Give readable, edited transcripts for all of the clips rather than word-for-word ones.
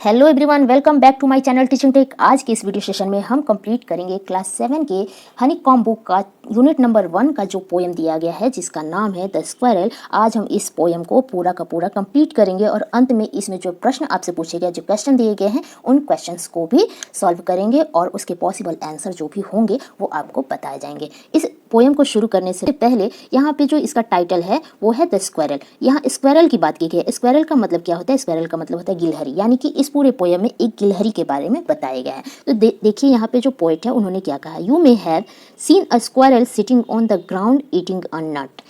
Hello everyone, welcome back to my channel teaching tech. आज के इस वीडियो सेशन में हम कंप्लीट करेंगे क्लास 7 के हनीकॉम्ब बुक का यूनिट नंबर 1 का जो पोएम दिया गया है जिसका नाम है द स्क्वायरल। आज हम इस पोएम को पूरा का पूरा कंप्लीट करेंगे और अंत में इसमें जो प्रश्न आपसे पूछे गए, जो क्वेश्चन दिए गए हैं, उन क्वेश्चंस को भी सॉल्व करेंगे और उसके पॉसिबल आंसर जो भी होंगे वो आपको बताए जाएंगे। इस पोएम को शुरू करने से पहले यहाँ पे जो इसका टाइटल है वो है द स्क्वायरल। यहाँ स्क्वायरल की बात की गई है। स्क्वायरल का मतलब क्या होता है? स्क्वायरल का मतलब होता है गिलहरी, यानी कि इस पूरे पोएम में एक गिलहरी के बारे में बताया गया है। तो देखिए यहाँ पे जो पोएट है उन्होंने क्या कहा, you may have seen a squirrel sitting on the ground eating a nut.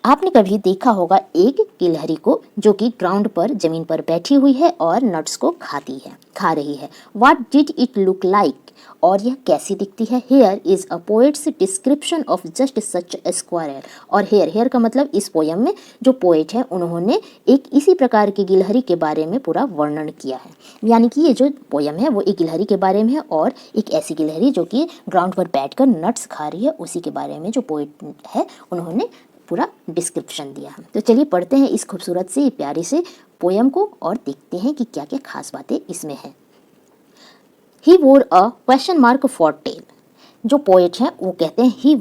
आपने कभी देखा होगा एक गिलहरी को जो कि ग्राउंड पर, जमीन पर बैठी हुई है और नट्स को खा रही है। What did it look like? और यह कैसी दिखती है? Here is a poets description of just such A squirrel. और हेयर का मतलब इस पोयम में जो पोएट है उन्होंने एक इसी प्रकार की गिलहरी के बारे में पूरा वर्णन किया है। यानी कि ये जो पोयम है वो एक गिलहरी के बारे में है और एक ऐसी गिलहरी जो कि ग्राउंड पर बैठकर नट्स खा रही है, उसी के बारे में जो पोएट है उन्होंने पूरा डिस्क्रिप्शन दिया है। तो चलिए पढ़ते हैं इस खूबसूरत से प्यारे से पोयम को और देखते हैं कि क्या क्या खास बातें इसमें हैं। He wore a question mark for tail. जो पोएट है वो कहते हैं ही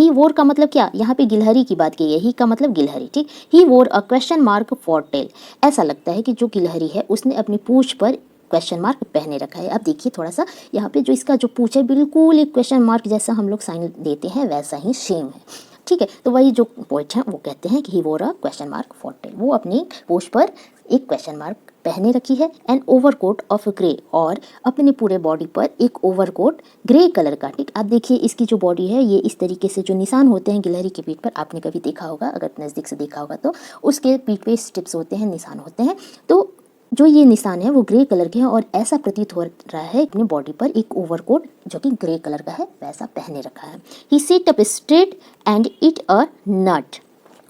वोर का मतलब क्या? यहाँ पे गिलहरी की बात की है। ही का मतलब गिलहरी, ठीक। He wore a question mark for tail. ऐसा लगता है कि जो गिलहरी है उसने अपनी पूंछ पर क्वेश्चन मार्क पहने रखा है। अब देखिए थोड़ा सा यहाँ पे जो इसका जो पूंछ है बिल्कुल एक क्वेश्चन मार्क जैसा हम लोग साइन देते हैं वैसा ही सेम है, ठीक है। तो वही जो पोएट हैं वो कहते हैं कि he wore a question mark for tail. वो अपनी पूंछ पर एक क्वेश्चन मार्क पहने रखी है। एन ओवरकोट ऑफ ग्रे, और अपने पूरे बॉडी पर एक ओवरकोट ग्रे कलर का, ठीक। आप देखिए इसकी जो बॉडी है ये इस तरीके से जो निशान होते हैं गिलहरी की पीठ पर, आपने कभी देखा होगा, अगर नज़दीक से देखा होगा तो उसके पीठ पे स्ट्रिप्स होते हैं, निशान होते हैं। तो जो ये निशान है वो ग्रे कलर के हैं और ऐसा प्रतीत हो रहा है अपनी बॉडी पर एक ओवरकोट जो कि ग्रे कलर का है वैसा पहने रखा है। He sit up straight and eat a nut.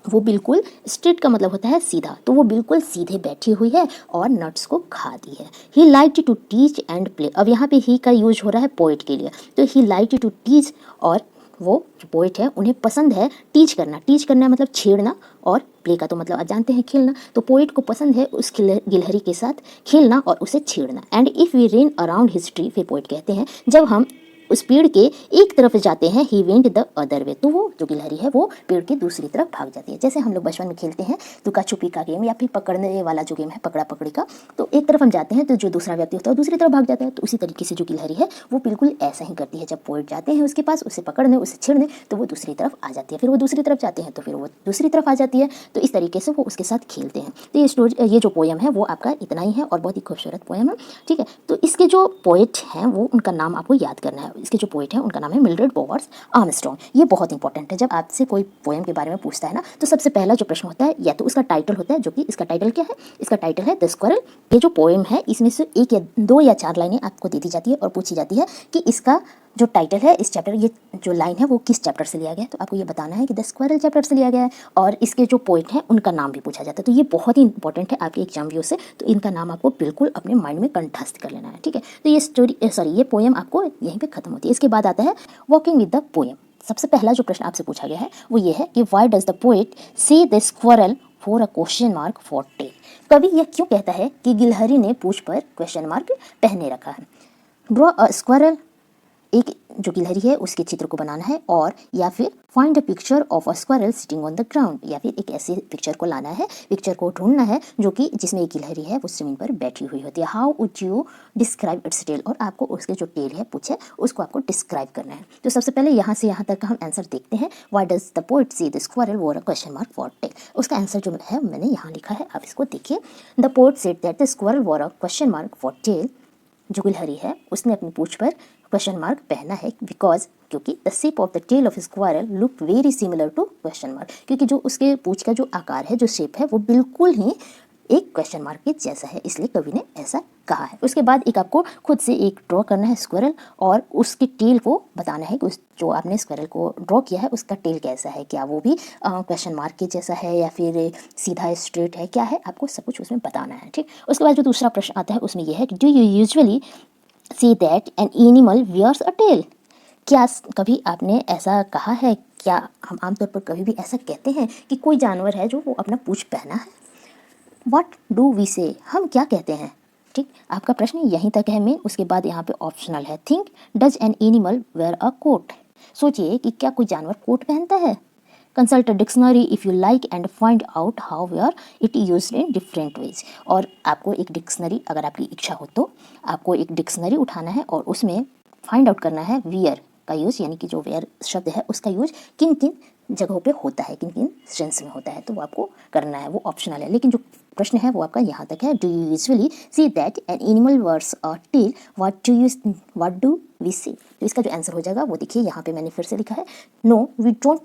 वो बिल्कुल स्ट्रेट का मतलब होता है सीधा, तो वो बिल्कुल सीधे बैठी हुई है और नट्स को खाती है। He like to teach and play. अब यहाँ पे ही का यूज हो रहा है पोएट के लिए, तो ही लाइक टू टीच, और वो जो पोएट है उन्हें पसंद है टीच करना मतलब छेड़ना, और प्ले का तो मतलब आप जानते हैं खेलना। तो पोएट को पसंद है उस गिलहरी के साथ खेलना और उसे छेड़ना। And if we ran around his tree, फिर पोएट कहते हैं जब हम उस पेड़ के एक तरफ जाते हैं, he went the other way, तो वो जो गिलहरी है वो पेड़ के दूसरी तरफ भाग जाती है। जैसे हम लोग बचपन में खेलते हैं लुका छुपी का गेम या फिर पकड़ने वाला जो गेम है पकड़ा पकड़ी का, तो एक तरफ हम जाते हैं तो जो दूसरा व्यक्ति होता है दूसरी तरफ भाग जाता है। तो उसी तरीके से जो गिलहरी है वो बिल्कुल ऐसा ही करती है। जब पोएट जाते हैं उसके पास उसे पकड़ने, उसे छेड़ने, तो वो दूसरी तरफ आ जाती है। फिर वो दूसरी तरफ जाते हैं तो फिर वो दूसरी तरफ आ जाती है। तो इस तरीके से वो उसके साथ खेलते हैं। तो ये जो पोयम है वो आपका इतना ही है और बहुत ही खूबसूरत पोयम है, ठीक है। तो इसके जो पोएट हैं वो उनका नाम आपको याद करना है। इसके जो पोएट हैं उनका नाम है मिल्ड्रेड पॉवर्स आर्मस्ट्रॉन्ग। ये बहुत इंपॉर्टेंट है। जब आपसे कोई पोएम के बारे में पूछता है ना, तो सबसे पहला जो प्रश्न होता है या तो उसका टाइटल होता है, जो कि इसका टाइटल क्या है? इसका टाइटल है द स्क्वायरल। ये जो पोएम है इसमें से एक या दो या चार लाइनें आपको दे दी जाती है और पूछी जाती है कि इसका जो टाइटल है इस चैप्टर, ये जो लाइन है वो किस चैप्टर से लिया गया है। तो आपको ये बताना है कि द स्क्वायरल चैप्टर से लिया गया है, और इसके जो पोएट हैं उनका नाम भी पूछा जाता है। तो ये बहुत ही इंपॉर्टेंट है आपके एग्जाम व्यू से, तो इनका नाम आपको बिल्कुल अपने माइंड में कंठस्थ कर लेना है, ठीक है। तो ये पोएम आपको यहीं पे खत्म होती है। इसके बाद आता है वॉकिंग विद द पोएम। सबसे पहला जो प्रश्न आपसे पूछा गया है वो ये है कि why does the poet say the squirrel for a question mark for tail. कवि यह क्यों कहता है कि गिलहरी ने पूंछ पर क्वेश्चन मार्क पहने रखा है? ड्रॉ अ स्क्वायरल, एक जो गिलहरी है उसके चित्र को बनाना है, और या फिर find a picture of a squirrel sitting on the ground, या फिर एक ऐसे पिक्चर को लाना है, पिक्चर को ढूंढना है जो कि जिसमें एक गिलहरी है वो जमीन पर बैठी हुई होती है। How would you describe its tail, और आपको उसके जो टेल है पूछे उसको आपको डिस्क्राइब करना है। तो सबसे पहले यहाँ से यहाँ तक का हम आंसर देखते हैं। Why does the poet say the squirrel wore a question mark for tail. उसका आंसर जो है मैंने यहाँ लिखा है, आप इसको देखिए। The poet said that the squirrel wore a question mark for tail. जो गिलहरी है उसने अपनी पूंछ पर क्वेश्चन मार्क पहना है बिकॉज, क्योंकि the shape of the tail of squirrel look very similar to question mark, क्योंकि जो उसके पूंछ का जो आकार है, जो शेप है, वो बिल्कुल ही एक क्वेश्चन मार्क के जैसा है, इसलिए कवि ने ऐसा कहा है। उसके बाद एक आपको खुद से एक ड्रॉ करना है स्क्वायरल, और उसके टेल को बताना है कि उस जो आपने स्क्वायरल को ड्रॉ किया है उसका टेल कैसा है, क्या वो भी क्वेश्चन मार्क के जैसा है या फिर सीधा स्ट्रेट है, क्या है, आपको सब कुछ उसमें बताना है, ठीक। उसके बाद जो दूसरा प्रश्न आता है उसमें यह है कि do you usually see that an animal wears a tail. क्या कभी आपने ऐसा कहा है? क्या हम आमतौर पर कभी भी ऐसा कहते हैं कि कोई जानवर है जो वो अपना पूंछ पहना है? व्हाट डू वी से, हम क्या कहते हैं, ठीक, आपका प्रश्न यहीं तक है मेन। उसके बाद यहाँ पे ऑप्शनल है। Think does an animal wear a coat. सोचिए कि क्या कोई जानवर कोट पहनता है। Consult a dictionary if you like and find out how wear it used in different ways. और आपको एक डिक्शनरी, अगर आपकी इच्छा हो तो आपको एक डिक्शनरी उठाना है और उसमें फाइंड आउट करना है वियर का यूज़, यानी कि जो वेयर शब्द है उसका यूज किन किन जगहों पे होता है, किन किन सेंस में होता है, तो वो आपको करना है। वो ऑप्शनल है, लेकिन जो प्रश्न है वो आपका यहाँ तक है। Do you usually see that an animal wears a tail, what do we see. तो इसका जो आंसर हो जाएगा वो देखिए यहाँ पे मैंने फिर से लिखा है। No we don't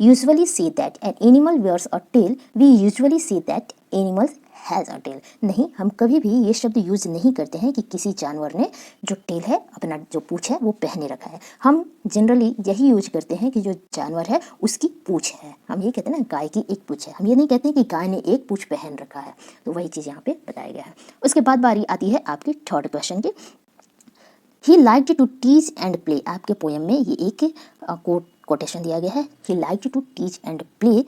usually see that an animal wears a tail, we usually see that animal has a tail. नहीं, हम कभी भी ये शब्द यूज़ नहीं करते हैं कि किसी जानवर ने जो टेल है, अपना जो पूँछ है वो पहने रखा है। हम जनरली यही यूज करते हैं कि जो जानवर है उसकी पूँछ है। हम ये कहते हैं ना गाय की एक पूँछ है, हम ये नहीं कहते कि गाय ने एक पूँछ पहन रखा है। तो वही चीज़ यहाँ पे बताया गया है। उसके बाद बारी आती है आपकी थर्ड क्वेश्चन की। He liked to teach and play. आपके पोएम में ये एक कोटेशन दिया गया है। He liked to teach and play,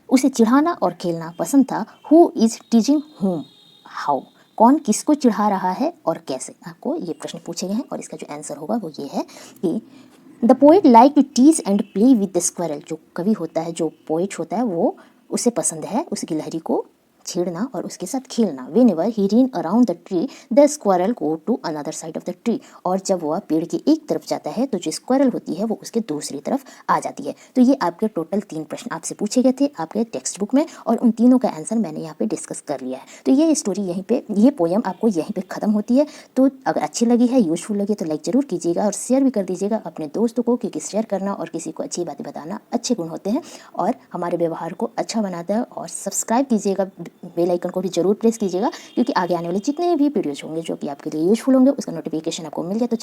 उसे चिढ़ाना और खेलना पसंद था। Who is teaching whom, how, कौन किसको चिढ़ा रहा है और कैसे। आपको ये प्रश्न पूछे गए हैं और इसका जो आंसर होगा वो ये है कि the poet like to teach and play with the squirrel. जो कवि होता है, जो पोइट होता है, वो उसे पसंद है उस गिलहरी को छेड़ना और उसके साथ खेलना। Whenever he ran around the tree the squirrel go to another side of the tree. और जब वह पेड़ की एक तरफ जाता है तो जो स्क्वायरल होती है वो उसके दूसरी तरफ आ जाती है। तो ये आपके टोटल 3 प्रश्न आपसे पूछे गए थे आपके टेक्स्ट बुक में, और उन तीनों का आंसर मैंने यहाँ पे डिस्कस कर लिया है। तो ये स्टोरी यहीं पे, ये पोएम आपको यहीं पे ख़त्म होती है। तो अगर अच्छी लगी है, यूजफुल लगी तो लाइक ज़रूर कीजिएगा और शेयर भी कर दीजिएगा अपने दोस्तों को, क्योंकि शेयर करना और किसी को अच्छी बातें बताना अच्छे गुण होते हैं और हमारे व्यवहार को अच्छा बनाता है। और सब्सक्राइब कीजिएगा, बेल आइकन को भी जरूर प्रेस कीजिएगा, क्योंकि आगे आने वाले जितने भी वीडियोज होंगे जो कि आपके लिए यूजफुल होंगे उसका नोटिफिकेशन आपको मिल जाए। तो